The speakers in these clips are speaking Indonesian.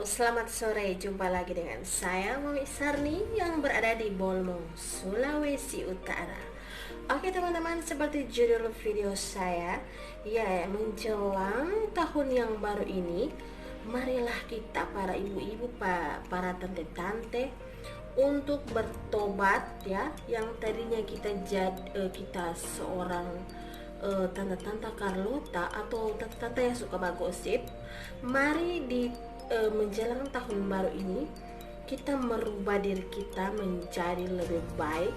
Selamat sore. Jumpa lagi dengan saya Mami Sarni yang berada di Bolmong, Sulawesi Utara. Oke teman-teman, seperti judul video saya, ya menjelang tahun yang baru ini, marilah kita para ibu-ibu, para tante-tante untuk bertobat ya. Yang tadinya kita seorang tante-tante Carlota atau tante-tante yang suka bagosip, mari di menjelang tahun baru ini kita merubah diri kita menjadi lebih baik,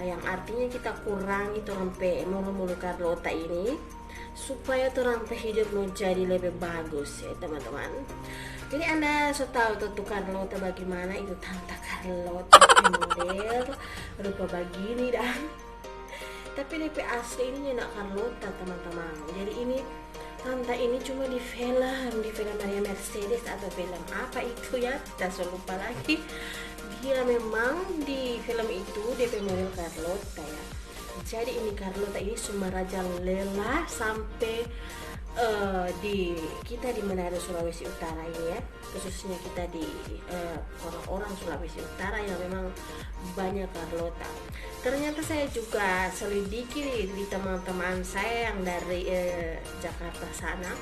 yang artinya kita kurangi rampe mulu-mulu Carlota ini supaya rampe hidup menjadi lebih bagus ya teman-teman. Jadi anda sudah tahu tuh Carlota bagaimana itu tante Carlota model rupa begini dan tapi DP asli ini nak Carlota teman-teman. Jadi ini tante ini cuma di film Maria Mercedes atau film apa itu ya, saya lupa lagi. Dia memang di film itu DP model Carlota ya. Jadi ini Carlota ini cuma raja lela sampai kita di Manado Sulawesi Utara ini ya, khususnya kita di orang-orang Sulawesi Utara yang memang banyak Carlota. Ternyata saya juga selidiki di teman-teman saya yang dari Jakarta sana.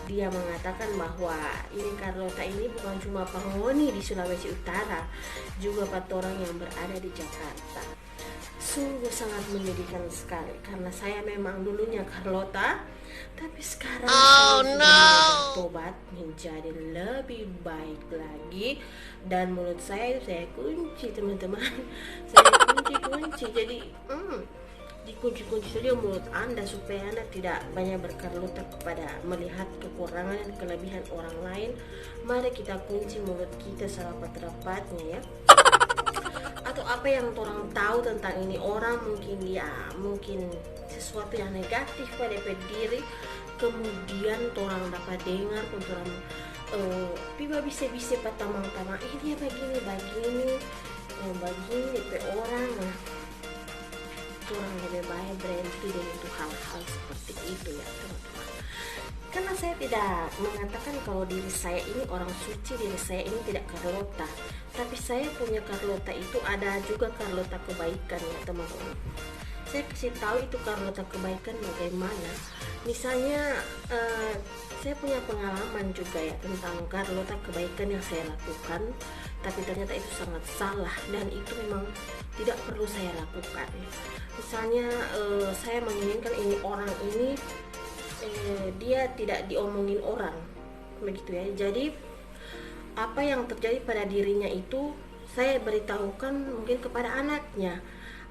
Dia mengatakan bahwa ini Carlota ini bukan cuma penghuni di Sulawesi Utara, juga orang yang berada di Jakarta. Sungguh sangat menyedihkan sekali karena saya memang dulunya Carlota, tapi sekarang saya sudah bertobat menjadi lebih baik lagi, dan mulut saya kunci teman-teman. Saya kunci jadi dikunci saja mulut anda supaya anda tidak banyak berkarlota kepada melihat kekurangan dan kelebihan orang lain. Mari kita kunci mulut kita serapat-rapatnya ya. Atau apa yang orang tahu tentang ini orang, mungkin sesuatu yang negatif pada diri, kemudian orang dapat dengar orang piba bisa patamang-tamang ini begini orang lebih baik berhenti dari itu hal-hal seperti itu ya teman-teman. Karena saya tidak mengatakan kalau diri saya ini orang suci, diri saya ini tidak Carlota, tapi saya punya Carlota itu ada juga Carlota kebaikan ya teman-teman. Saya kasih tahu itu Carlota kebaikan bagaimana. Misalnya saya punya pengalaman juga ya tentang Carlota kebaikan yang saya lakukan, tapi ternyata itu sangat salah dan itu memang tidak perlu saya lakukan ya. Misalnya saya menginginkan ini orang ini dia tidak diomongin orang begitu ya. Jadi apa yang terjadi pada dirinya itu saya beritahukan mungkin kepada anaknya,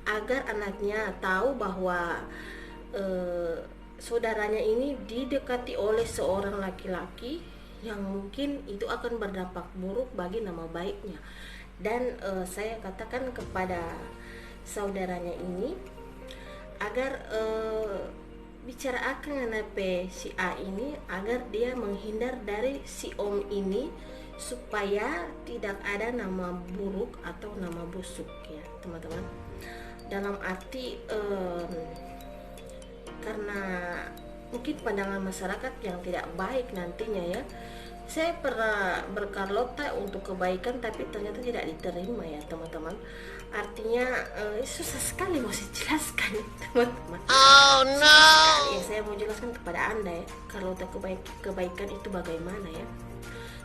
agar anaknya tahu bahwa saudaranya ini didekati oleh seorang laki-laki yang mungkin itu akan berdampak buruk bagi nama baiknya. Dan saya katakan kepada saudaranya ini agar bicara akan si A ini agar dia menghindar dari si Om ini supaya tidak ada nama buruk atau nama busuk ya teman-teman. Dalam arti karena mungkin pandangan masyarakat yang tidak baik nantinya ya. Saya pernah berkarlota untuk kebaikan tapi ternyata tidak diterima ya teman-teman. Artinya susah sekali mau saya jelaskan ya teman-teman. Oh no. Ya saya mau jelaskan kepada anda ya karlota kebaikan itu bagaimana ya.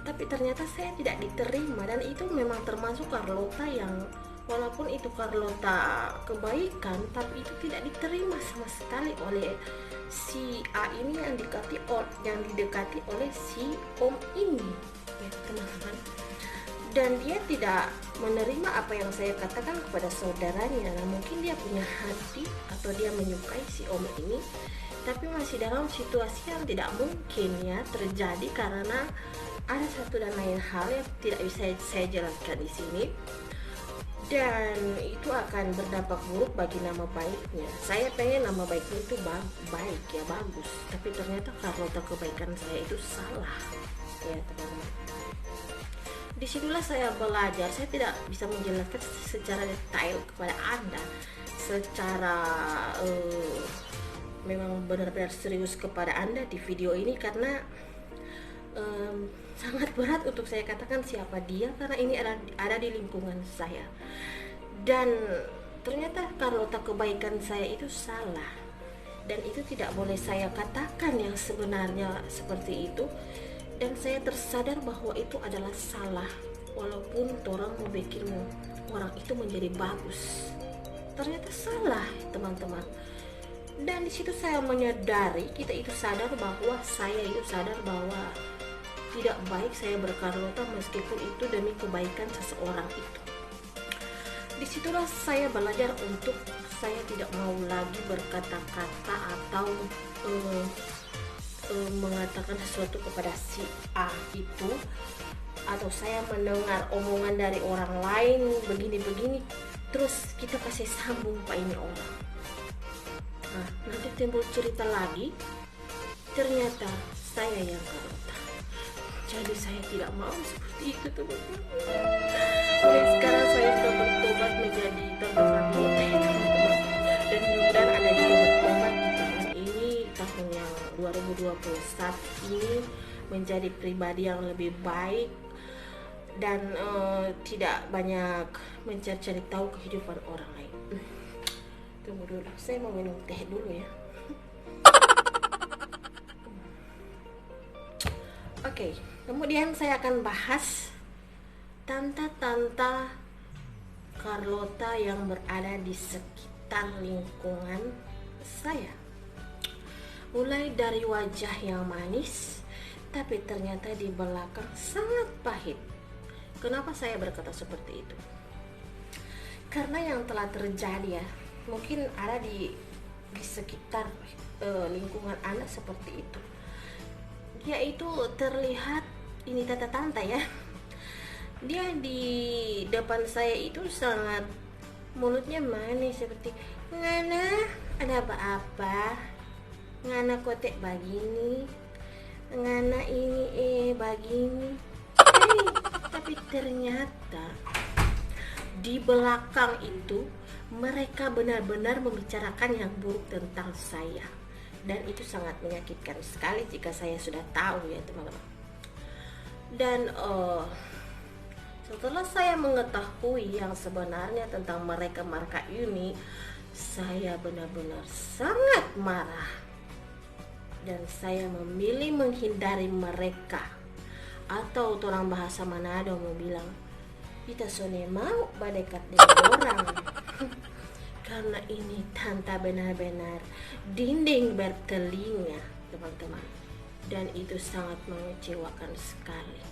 Tapi ternyata saya tidak diterima dan itu memang termasuk karlota yang walaupun itu karlota kebaikan tapi itu tidak diterima sama sekali oleh si A ini yang didekati oleh si Om ini ya teman-teman. Dan dia tidak menerima apa yang saya katakan kepada saudaranya. Nah, mungkin dia punya hati atau dia menyukai si Om ini, tapi masih dalam situasi yang tidak mungkin ya terjadi karena ada satu dan lain hal yang tidak bisa saya jelaskan di sini. Dan itu akan berdampak buruk bagi nama baiknya. Saya pengen nama baiknya itu baik ya, bagus, tapi ternyata karena kebaikan saya itu salah ya teman-teman. Disitulah saya belajar. Saya tidak bisa menjelaskan secara detail kepada anda secara memang benar-benar serius kepada anda di video ini karena sangat berat untuk saya katakan siapa dia, karena ini ada di lingkungan saya. Dan ternyata Carlota kebaikan saya itu salah, dan itu tidak boleh saya katakan yang sebenarnya seperti itu. Dan saya tersadar bahwa itu adalah salah, walaupun orang mau bikin orang itu menjadi bagus, ternyata salah teman-teman. Dan di situ saya menyadari, kita itu sadar bahwa saya itu sadar bahwa tidak baik saya berkarlota meskipun itu demi kebaikan seseorang itu. Disitulah saya belajar untuk saya tidak mau lagi berkata-kata atau mengatakan sesuatu kepada si A itu, atau saya mendengar omongan dari orang lain begini-begini terus kita kasih sambung Pak ini orang. Nah, nanti timbul cerita lagi, ternyata saya yang karlota. Jadi saya tidak mau seperti itu teman-teman. Mulai sekarang saya sudah bertobat menjadi tante karlota ya teman-teman. Dan mudah-mudahan ada juga bertobat di tahun ini, tahun yang 2021 ini, menjadi pribadi yang lebih baik dan tidak banyak mencari tahu kehidupan orang lain. Tunggu dulu, saya mau minum teh dulu ya. Oke, kemudian saya akan bahas tanta-tanta Carlota yang berada di sekitar lingkungan saya. Mulai dari wajah yang manis, tapi ternyata di belakang sangat pahit. Kenapa saya berkata seperti itu? Karena yang telah terjadi ya, mungkin ada di sekitar lingkungan Anda seperti itu. Dia itu terlihat, ini tante-tante ya, dia di depan saya itu sangat mulutnya manis seperti, ngana ada apa-apa, ngana kotek begini, ngana ini begini. Tapi ternyata di belakang itu mereka benar-benar membicarakan yang buruk tentang saya, dan itu sangat menyakitkan sekali jika saya sudah tahu ya teman-teman. Dan setelah saya mengetahui yang sebenarnya tentang mereka ini, saya benar-benar sangat marah dan saya memilih menghindari mereka. Atau orang bahasa Manado mau bilang, kita sone mau berdekat dengan orang. Karena ini tanta benar-benar dinding bertelinga teman-teman, dan itu sangat mengecewakan sekali.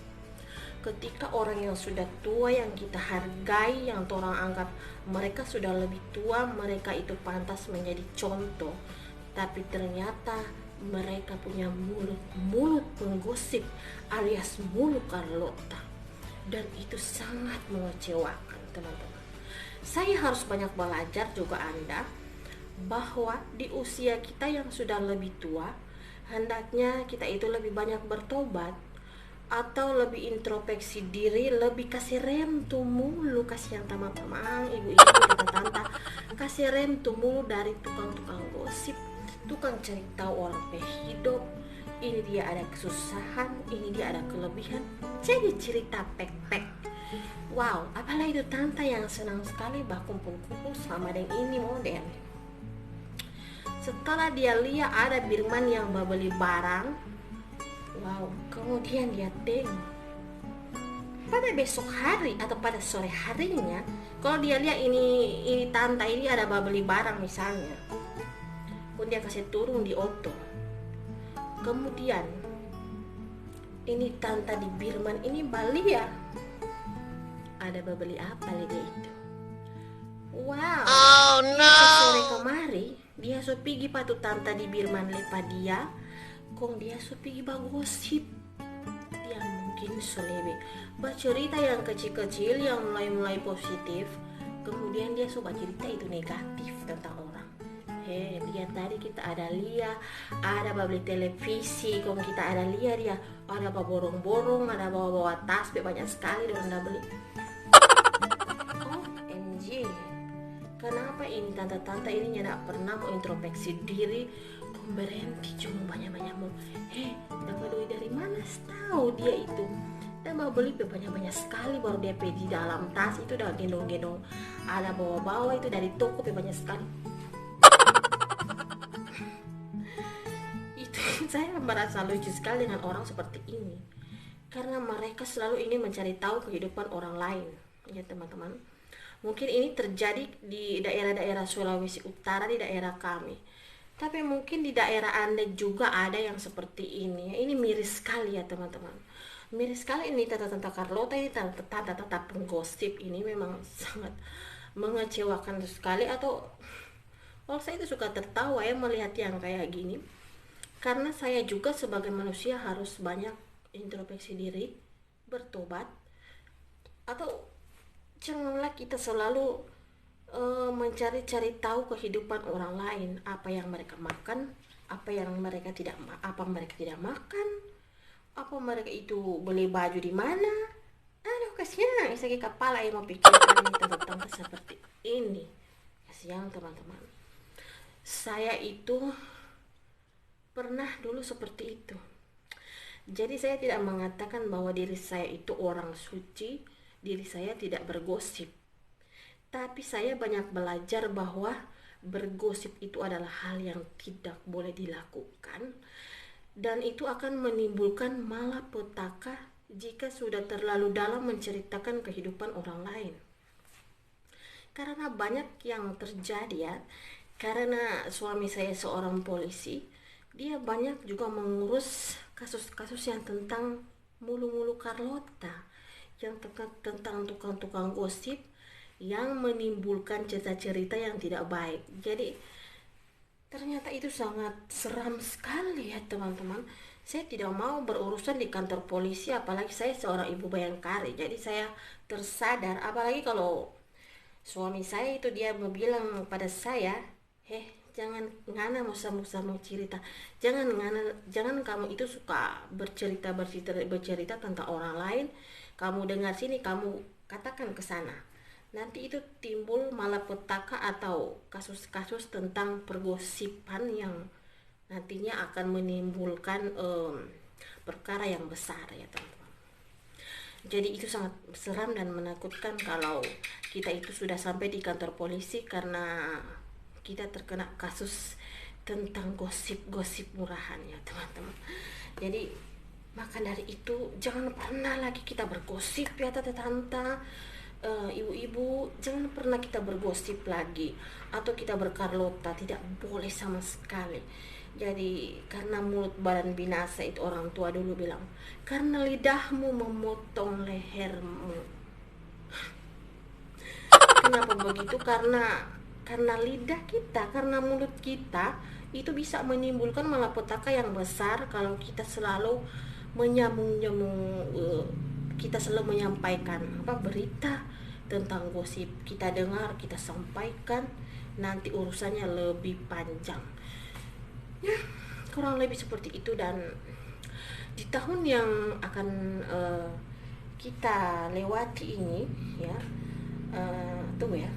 Ketika orang yang sudah tua, yang kita hargai, yang orang anggap mereka sudah lebih tua, mereka itu pantas menjadi contoh, tapi ternyata mereka punya mulut penggosip alias mulut Carlota, dan itu sangat mengecewakan teman-teman. Saya harus banyak belajar juga Anda, bahwa di usia kita yang sudah lebih tua, hendaknya kita itu lebih banyak bertobat atau lebih introspeksi diri, lebih kasih rem tuh mulu, kasihan teman-teman, ibu-ibu, tante-tante, kasih rem tuh mulu dari tukang-tukang gosip, tukang cari tahu orang hidup. Ini dia ada kesusahan, ini dia ada kelebihan, jadi cerita pek-pek. Wow, apalagi itu tante yang senang sekali kumpul-kumpul sama dengan ini model. Setelah dia lihat ada Birman yang beli barang, wow, kemudian dia tengok. Pada besok hari atau pada sore harinya, kalau dia lihat ini tante ini ada beli barang misalnya, pun dia kasih turun di oto. Kemudian ini tante di Birman ini beli ya, ada beli apa lagi itu? Wow, oh no. Sore kemari dia so pergi patu tante di Birman lepa dia, kong dia so pergi bagosip. Dia mungkin so lebih bercerita yang kecil-kecil yang mulai positif, kemudian dia so bercerita itu negatif tentang orang. Lihat tadi kita ada Lia, ada beli televisi, kong kita ada Lia dia, ada borong-borong, ada bawa-bawa tas, banyak sekali orang dah beli. OMG, kenapa ini tante-tante ini tidak pernah mau introspeksi diri, kong berhenti cuma banyak-banyak mau, dapat duit dari mana? Tahu dia itu bawa beli banyak-banyak sekali, baru dia di dalam tas itu udah gendong-gendong, ada bawa-bawa itu dari toko banyak sekali. Itu saya merasa lucu sekali dengan orang seperti ini, karena mereka selalu ingin mencari tahu kehidupan orang lain, ya teman-teman. Mungkin ini terjadi di daerah-daerah Sulawesi Utara, di daerah kami. Tapi mungkin di daerah Anda juga ada yang seperti ini. Ini miris sekali ya teman-teman. Miris sekali ini tata-tata Carlota, ini tata-tata penggosip ini memang sangat mengecewakan sekali. Atau kalau saya itu suka tertawa ya melihat yang kayak gini. Karena saya juga sebagai manusia harus banyak introspeksi diri, bertobat, atau janganlah kita selalu mencari-cari tahu kehidupan orang lain, apa yang mereka makan, apa mereka tidak makan, apa mereka itu beli baju di mana. Aduh, kasihan sakit kepala yang mau pikirkan tentang seperti ini. Kasihan teman-teman. Saya itu pernah dulu seperti itu. Jadi saya tidak mengatakan bahwa diri saya itu orang suci, diri saya tidak bergosip. Tapi saya banyak belajar bahwa bergosip itu adalah hal yang tidak boleh dilakukan, dan itu akan menimbulkan malapetaka jika sudah terlalu dalam menceritakan kehidupan orang lain. Karena banyak yang terjadi ya, karena suami saya seorang polisi, dia banyak juga mengurus kasus-kasus yang tentang mulu-mulu Carlota, yang tentang tukang-tukang gosip, yang menimbulkan cerita-cerita yang tidak baik. Jadi ternyata itu sangat seram sekali ya teman-teman. Saya tidak mau berurusan di kantor polisi, apalagi saya seorang ibu bayangkari. Jadi saya tersadar, apalagi kalau suami saya itu dia mau bilang pada saya, jangan ngana mau cerita, jangan kamu itu suka bercerita tentang orang lain, kamu dengar sini, kamu katakan ke sana, nanti itu timbul malapetaka atau kasus-kasus tentang pergosipan yang nantinya akan menimbulkan perkara yang besar ya teman-teman. Jadi itu sangat seram dan menakutkan kalau kita itu sudah sampai di kantor polisi karena kita terkena kasus tentang gosip-gosip murahan ya teman-teman. Jadi maka dari itu jangan pernah lagi kita bergosip ya tante-tante, ibu-ibu, jangan pernah kita bergosip lagi atau kita berkarlota, tidak boleh sama sekali. Jadi karena mulut badan binasa, itu orang tua dulu bilang, karena lidahmu memotong lehermu. Kenapa begitu? Karena lidah kita, karena mulut kita itu bisa menimbulkan malapetaka yang besar kalau kita selalu kita selalu menyampaikan berita tentang gosip, kita dengar, kita sampaikan, nanti urusannya lebih panjang ya, kurang lebih seperti itu. Dan di tahun yang akan kita lewati ini ya, tunggu ya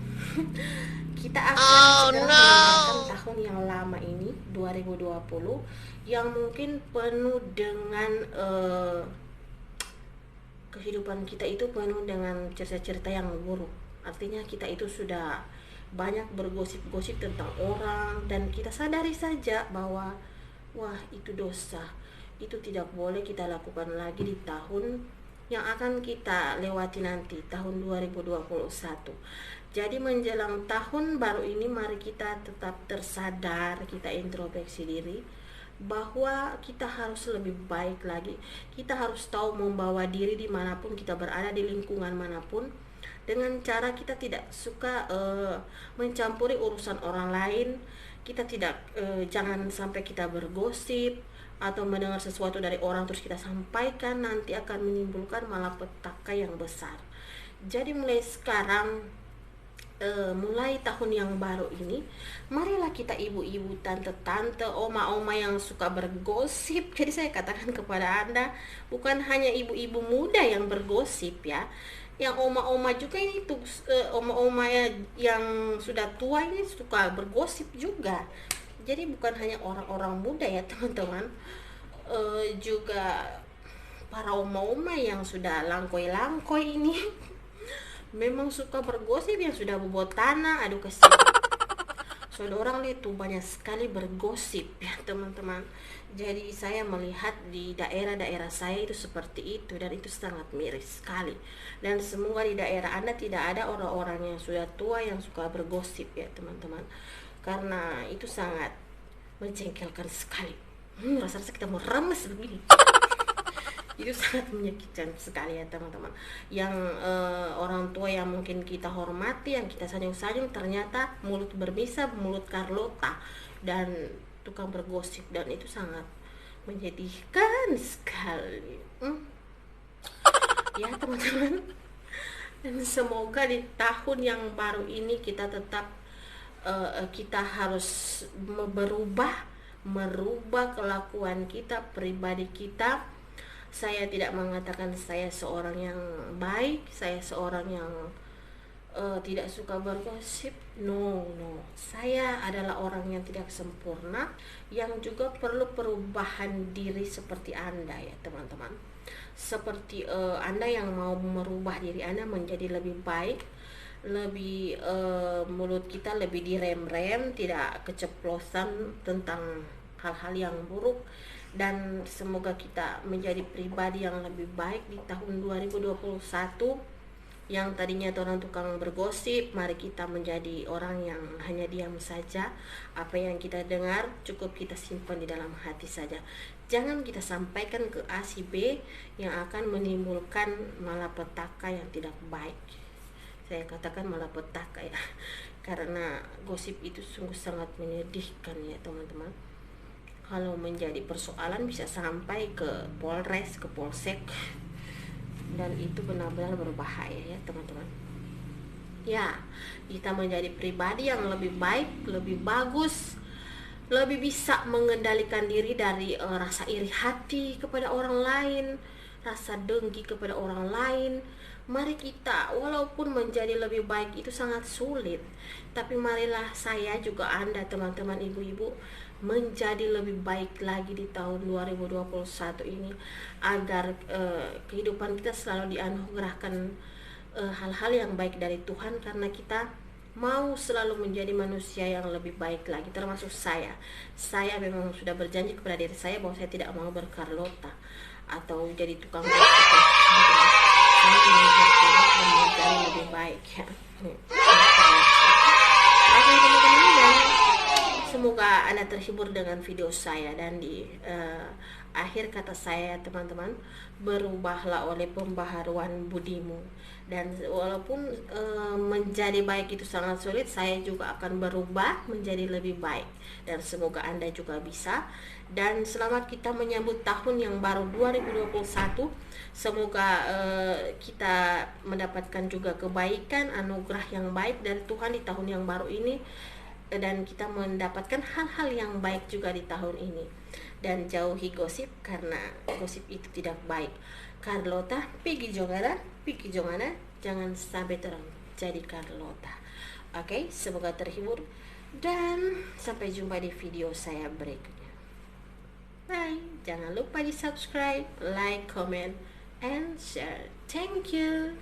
kita akan segera meninggalkan tahun yang lama ini, 2020, yang mungkin penuh dengan kehidupan kita itu penuh dengan cerita-cerita yang buruk. Artinya kita itu sudah banyak bergosip-gosip tentang orang, dan kita sadari saja bahwa wah, itu dosa, itu tidak boleh kita lakukan lagi di tahun yang akan kita lewati nanti, tahun 2021. Jadi menjelang tahun baru ini, mari kita tetap tersadar, kita introspeksi diri bahwa kita harus lebih baik lagi. Kita harus tahu membawa diri dimanapun kita berada, di lingkungan manapun, dengan cara kita tidak suka mencampuri urusan orang lain. Kita tidak jangan sampai kita bergosip atau mendengar sesuatu dari orang terus kita sampaikan, nanti akan menimbulkan malapetaka yang besar. Jadi mulai sekarang, mulai tahun yang baru ini, marilah kita ibu-ibu, tante-tante, oma-oma yang suka bergosip. Jadi saya katakan kepada Anda, bukan hanya ibu-ibu muda yang bergosip ya, yang oma-oma juga ini tuh, oma-oma yang sudah tua ini suka bergosip juga. Jadi bukan hanya orang-orang muda ya teman-teman, juga para oma-oma yang sudah langkoi-langkoi ini memang suka bergosip, yang sudah bobot tanah. Aduh kasihan, soalnya orang itu banyak sekali bergosip ya teman-teman. Jadi saya melihat di daerah-daerah saya itu seperti itu, dan itu sangat miris sekali. Dan semoga di daerah Anda tidak ada orang-orang yang sudah tua yang suka bergosip ya teman-teman, karena itu sangat menjengkelkan sekali. Rasa-rasa kita mau remes begini. Itu sangat menyakitkan sekali ya teman-teman. Yang orang tua yang mungkin kita hormati, yang kita sanjung-sanjung, ternyata mulut berbisa, mulut Carlota, dan tukang bergosip, dan itu sangat menyedihkan sekali. Ya teman-teman. Dan semoga di tahun yang baru ini kita tetap kita harus merubah kelakuan kita, pribadi kita. Saya tidak mengatakan saya seorang yang baik, saya seorang yang tidak suka bergosip. No. Saya adalah orang yang tidak sempurna, yang juga perlu perubahan diri seperti Anda ya teman-teman. Seperti Anda yang mau merubah diri Anda menjadi lebih baik, lebih mulut kita lebih direm-rem, tidak keceplosan tentang hal-hal yang buruk. Dan semoga kita menjadi pribadi yang lebih baik di tahun 2021. Yang tadinya orang tukang bergosip, mari kita menjadi orang yang hanya diam saja. Apa yang kita dengar cukup kita simpan di dalam hati saja. Jangan kita sampaikan ke A si B yang akan menimbulkan malapetaka yang tidak baik. Saya katakan malapetaka ya, karena gosip itu sungguh sangat menyedihkan ya teman-teman. Kalau menjadi persoalan bisa sampai ke Polres, ke Polsek, dan itu benar-benar berbahaya ya teman-teman. Ya, kita menjadi pribadi yang lebih baik, lebih bagus, lebih bisa mengendalikan diri dari rasa iri hati kepada orang lain, rasa dengki kepada orang lain. Mari kita, walaupun menjadi lebih baik itu sangat sulit, tapi marilah saya juga Anda teman-teman, ibu-ibu, menjadi lebih baik lagi di tahun 2021 ini, agar kehidupan kita selalu dianugerahkan hal-hal yang baik dari Tuhan, karena kita mau selalu menjadi manusia yang lebih baik lagi. Termasuk saya memang sudah berjanji kepada diri saya bahwa saya tidak mau berkarlota atau jadi tukang gosip. Saya mau bertobat dan menjadi lebih baik ya. Oke teman-teman, dan semoga Anda terhibur dengan video saya. Dan di akhir kata saya teman-teman, berubahlah oleh pembaharuan budimu. Dan walaupun menjadi baik itu sangat sulit, saya juga akan berubah menjadi lebih baik, dan semoga Anda juga bisa. Dan selamat kita menyambut tahun yang baru 2021. Semoga kita mendapatkan juga kebaikan, anugerah yang baik dari Tuhan di tahun yang baru ini, dan kita mendapatkan hal-hal yang baik juga di tahun ini. Dan jauhi gosip, karena gosip itu tidak baik. Carlota, pergi jongana, jangan sampai terang jadi Carlota. Oke, semoga terhibur, dan sampai jumpa di video saya berikutnya. Bye. Jangan lupa di subscribe, like, comment, and share. Thank you.